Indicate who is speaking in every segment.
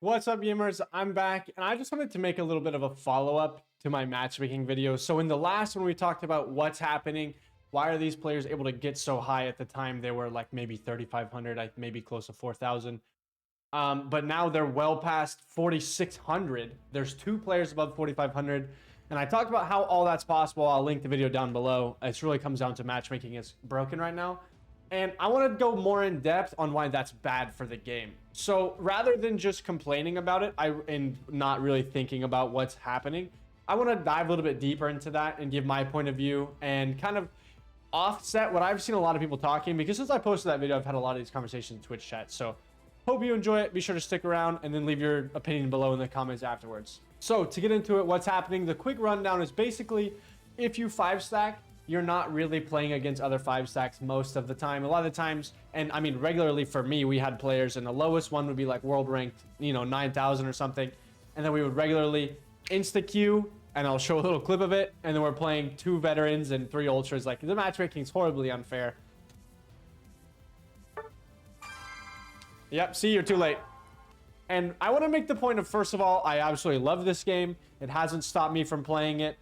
Speaker 1: What's up, gamers? I'm back, and I just wanted to make a little bit of a follow-up to my matchmaking video. So in the last one, we talked about what's happening. Why are these players able to get so high? At the time, they were like maybe 3,500, maybe close to 4,000. But now they're well past 4,600. There's two players above 4,500. And I talked about how all that's possible. I'll link the video down below. It really comes down to matchmaking is broken right now. And I want to go more in depth on why that's bad for the game. So rather than just complaining about it and not really thinking about what's happening, I want to dive a little bit deeper into that and give my point of view and kind of offset what I've seen a lot of people talking, because since I posted that video, I've had a lot of these conversations in Twitch chat. So hope you enjoy it. Be sure to stick around and then leave your opinion below in the comments afterwards. So to get into it, what's happening, the quick rundown is basically if you 5-stack, you're not really playing against other 5-stacks most of the time. A lot of the times, and I mean regularly for me, we had players and the lowest one would be like world ranked, 9,000 or something. And then we would regularly insta-queue, and I'll show a little clip of it. And then we're playing 2 veterans and 3 ultras. Like, the matchmaking is horribly unfair. Yep, see, you're too late. And I want to make the point of, first of all, I absolutely love this game. It hasn't stopped me from playing it.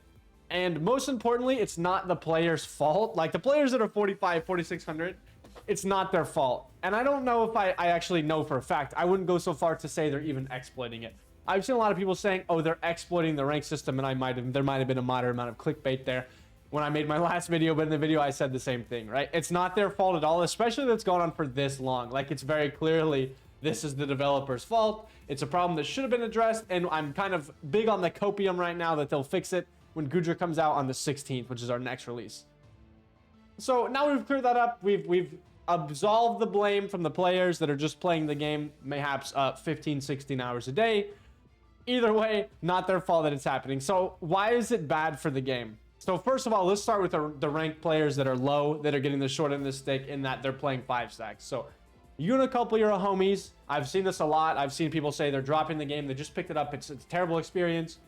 Speaker 1: And most importantly, it's not the player's fault. Like, the players that are 45, 4,600, it's not their fault. And I don't know if I actually know for a fact. I wouldn't go so far to say they're even exploiting it. I've seen a lot of people saying, oh, they're exploiting the rank system, and there might have been a moderate amount of clickbait there when I made my last video, but in the video I said the same thing, right? It's not their fault at all, especially that it's gone on for this long. Like, it's very clearly this is the developer's fault. It's a problem that should have been addressed, and I'm kind of big on the copium right now that they'll fix it when Gudra comes out on the 16th, which is our next release. So now we've cleared that up. We've absolved the blame from the players that are just playing the game mayhaps 15, 16 hours a day. Either way, not their fault that it's happening. So why is it bad for the game? So first of all, let's start with the ranked players that are low, that are getting the short end of the stick in that they're playing 5-stacks. So you and a couple of your homies, I've seen this a lot. I've seen people say they're dropping the game. They just picked it up. It's a terrible experience.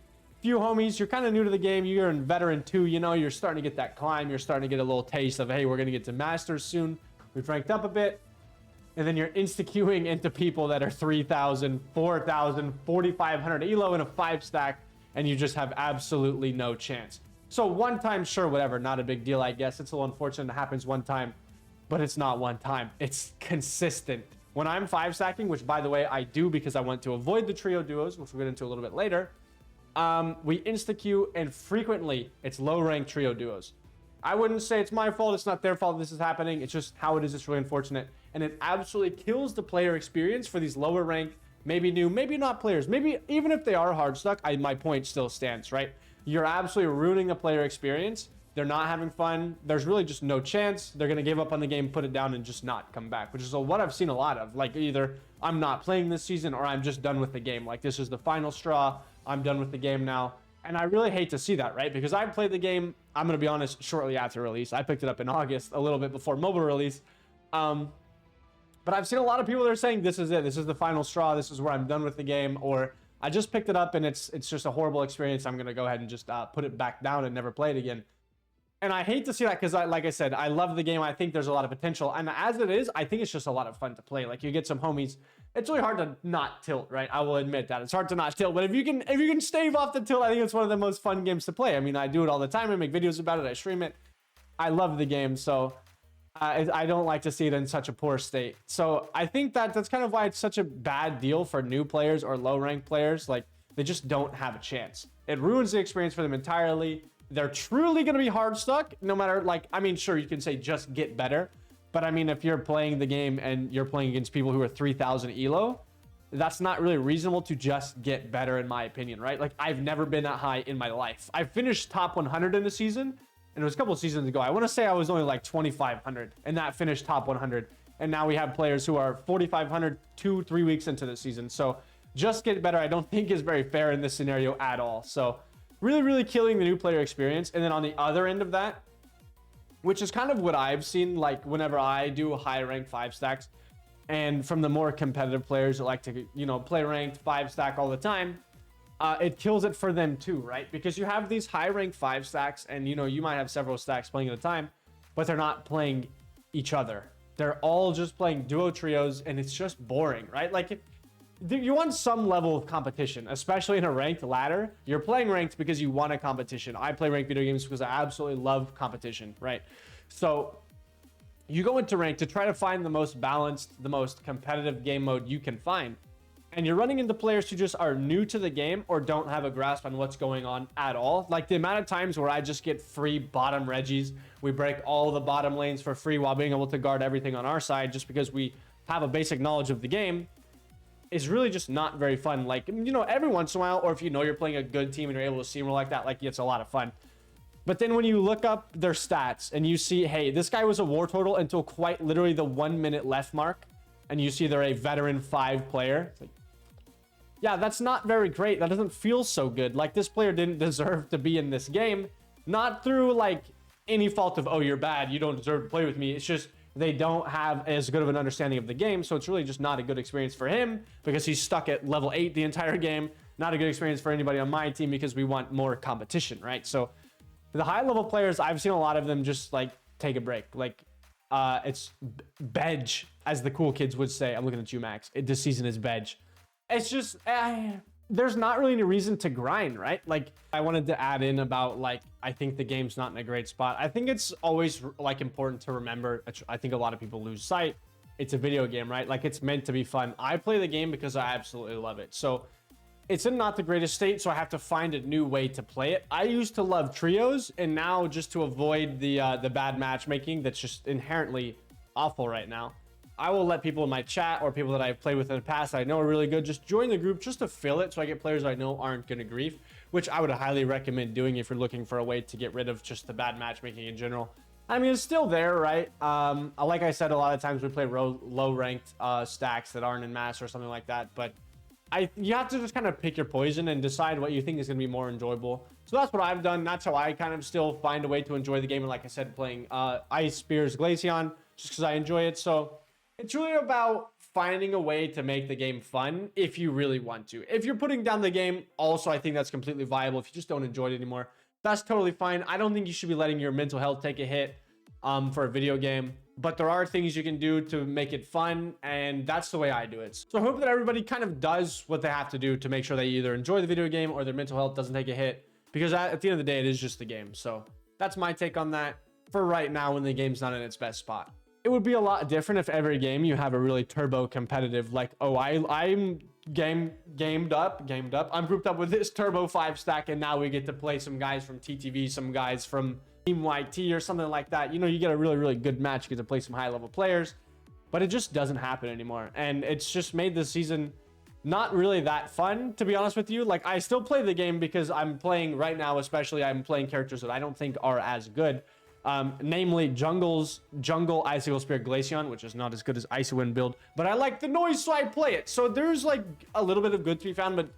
Speaker 1: Few homies, you're kind of new to the game. You're in veteran 2, you're starting to get that climb. You're starting to get a little taste of, hey, we're going to get to masters soon. We've ranked up a bit. And then you're insta-queuing into people that are 3,000, 4,000, 4,500 elo in a 5-stack, and you just have absolutely no chance. So one time, sure, whatever, not a big deal, I guess. It's a little unfortunate it happens one time, but it's not one time. It's consistent. When I'm 5-stacking, which by the way, I do because I want to avoid the trio duos, which we'll get into a little bit later, we insta-queue, and frequently it's low-ranked trio duos. I wouldn't say it's my fault. It's not their fault this is happening. It's just how it is. It's really unfortunate. And it absolutely kills the player experience for these lower ranked, maybe new, maybe not players. Maybe even if they are hard stuck, my point still stands, right? You're absolutely ruining the player experience. They're not having fun. There's really just no chance. They're going to give up on the game, put it down, and just not come back, which is what I've seen a lot of. Like, either I'm not playing this season or I'm just done with the game. Like, this is the final straw. I'm done with the game now. And I really hate to see that, right? Because I played the game, I'm going to be honest, shortly after release. I picked it up in August, a little bit before mobile release. But I've seen a lot of people that are saying, this is it. This is the final straw. This is where I'm done with the game. Or I just picked it up and it's just a horrible experience. I'm going to go ahead and just put it back down and never play it again. And I hate to see that because, like I said, I love the game. I think there's a lot of potential. And as it is, I think it's just a lot of fun to play. Like, you get some homies. It's really hard to not tilt, right? I will admit that. It's hard to not tilt. But if you can stave off the tilt, I think it's one of the most fun games to play. I mean, I do it all the time. I make videos about it. I stream it. I love the game. So I don't like to see it in such a poor state. So I think that's kind of why it's such a bad deal for new players or low-ranked players. Like, they just don't have a chance. It ruins the experience for them entirely. They're truly going to be hard stuck no matter, like, I mean, sure, you can say just get better. But I mean, if you're playing the game and you're playing against people who are 3,000 elo, that's not really reasonable to just get better, in my opinion, right? Like, I've never been that high in my life. I finished top 100 in the season, and it was a couple of seasons ago. I want to say I was only like 2,500, and that finished top 100. And now we have players who are 4,500 2-3 weeks into the season. So just get better, I don't think is very fair in this scenario at all. So really, really killing the new player experience. And then on the other end of that, which is kind of what I've seen, like whenever I do high ranked 5-stacks, and from the more competitive players that like to, play ranked 5-stack all the time, it kills it for them too, right? Because you have these high ranked 5-stacks, and you might have several stacks playing at a time, but they're not playing each other. They're all just playing duo trios, and it's just boring, right? Like, you want some level of competition, especially in a ranked ladder. You're playing ranked because you want a competition. I play ranked video games because I absolutely love competition, right? So you go into ranked to try to find the most balanced, the most competitive game mode you can find. And you're running into players who just are new to the game or don't have a grasp on what's going on at all. Like the amount of times where I just get free bottom Reggies, we break all the bottom lanes for free while being able to guard everything on our side just because we have a basic knowledge of the game, is really just not very fun. Like, you know, every once in a while, or if you know you're playing a good team and you're able to see them like that, like it's a lot of fun. But then when you look up their stats and you see, hey, this guy was a war total until quite literally the 1 minute left mark, and you see they're a veteran 5 player, it's like, yeah, that's not very great. That doesn't feel so good. Like, this player didn't deserve to be in this game. Not through, like, any fault of, oh, you're bad, you don't deserve to play with me. It's just they don't have as good of an understanding of the game, so it's really just not a good experience for him because he's stuck at level 8 the entire game. Not a good experience for anybody on my team because we want more competition, right? So the high-level players, I've seen a lot of them just, like, take a break. Like, it's bedge, as the cool kids would say. I'm looking at you, Max. This season is bedge. It's just, there's not really any reason to grind, right? Like, I wanted to add in about, like, I think the game's not in a great spot. I think it's always, like, important to remember. I think a lot of people lose sight. It's a video game, right? Like, it's meant to be fun. I play the game because I absolutely love it. So it's in not the greatest state, so I have to find a new way to play it. I used to love trios, and now just to avoid the bad matchmaking that's just inherently awful right now, I will let people in my chat or people that I've played with in the past that I know are really good just join the group just to fill it so I get players I know aren't going to grief, which I would highly recommend doing if you're looking for a way to get rid of just the bad matchmaking in general. I mean, it's still there, right? Like I said, a lot of times we play low ranked stacks that aren't in mass or something like that, but you have to just kind of pick your poison and decide what you think is going to be more enjoyable. So that's what I've done. That's how I kind of still find a way to enjoy the game. And like I said, playing Ice Spears Glaceon just because I enjoy it. So it's really about finding a way to make the game fun if you really want to. If you're putting down the game, also, I think that's completely viable. If you just don't enjoy it anymore, that's totally fine. I don't think you should be letting your mental health take a hit for a video game. But there are things you can do to make it fun, and that's the way I do it. So I hope that everybody kind of does what they have to do to make sure they either enjoy the video game or their mental health doesn't take a hit. Because at the end of the day, it is just the game. So that's my take on that for right now when the game's not in its best spot. It would be a lot different if every game you have a really turbo competitive, like, oh, I'm gamed up. I'm grouped up with this turbo 5 stack, and now we get to play some guys from TTV, some guys from Team YT or something like that. You know, you get a really, really good match. You get to play some high-level players, but it just doesn't happen anymore. And it's just made this season not really that fun, to be honest with you. Like, I still play the game because I'm playing right now, especially I'm playing characters that I don't think are as good. Namely Jungle Icicle Spirit Glaceon, which is not as good as Icy Wind build, but I like the noise, so I play it. So there's like a little bit of good to be found, but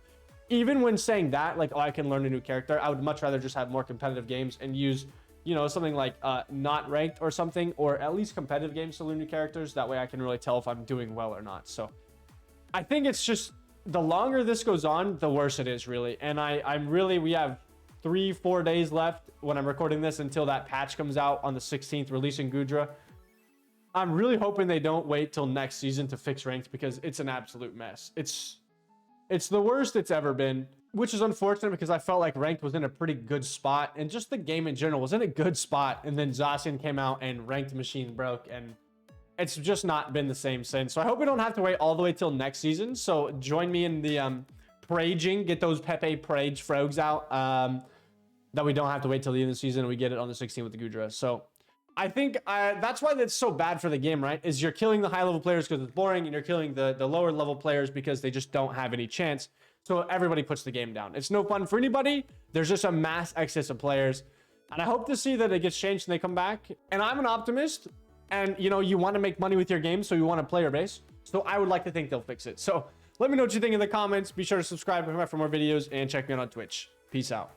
Speaker 1: even when saying that, like, oh, I can learn a new character, I would much rather just have more competitive games and use, you know, something like not ranked or something, or at least competitive games to learn new characters. That way I can really tell if I'm doing well or not. So I think it's just the longer this goes on, the worse it is, really. And we have 3-4 days left when I'm recording this until that patch comes out on the 16th, releasing Gudra. I'm really hoping they don't wait till next season to fix ranked because it's an absolute mess. It's the worst it's ever been, which is unfortunate because I felt like ranked was in a pretty good spot and just the game in general was in a good spot. And then Zacian came out and ranked machine broke and it's just not been the same since. So I hope we don't have to wait all the way till next season. So join me in the Praging, get those Pepe Prage frogs out. That we don't have to wait till the end of the season and we get it on the 16th with the Gudra. So I think that's why that's so bad for the game, right? Is you're killing the high level players because it's boring and you're killing the lower level players because they just don't have any chance. So everybody puts the game down. It's no fun for anybody. There's just a mass excess of players. And I hope to see that it gets changed and they come back. And I'm an optimist. And, you know, you want to make money with your game, so you want a player base. So I would like to think they'll fix it. So let me know what you think in the comments. Be sure to subscribe for more videos and check me out on Twitch. Peace out.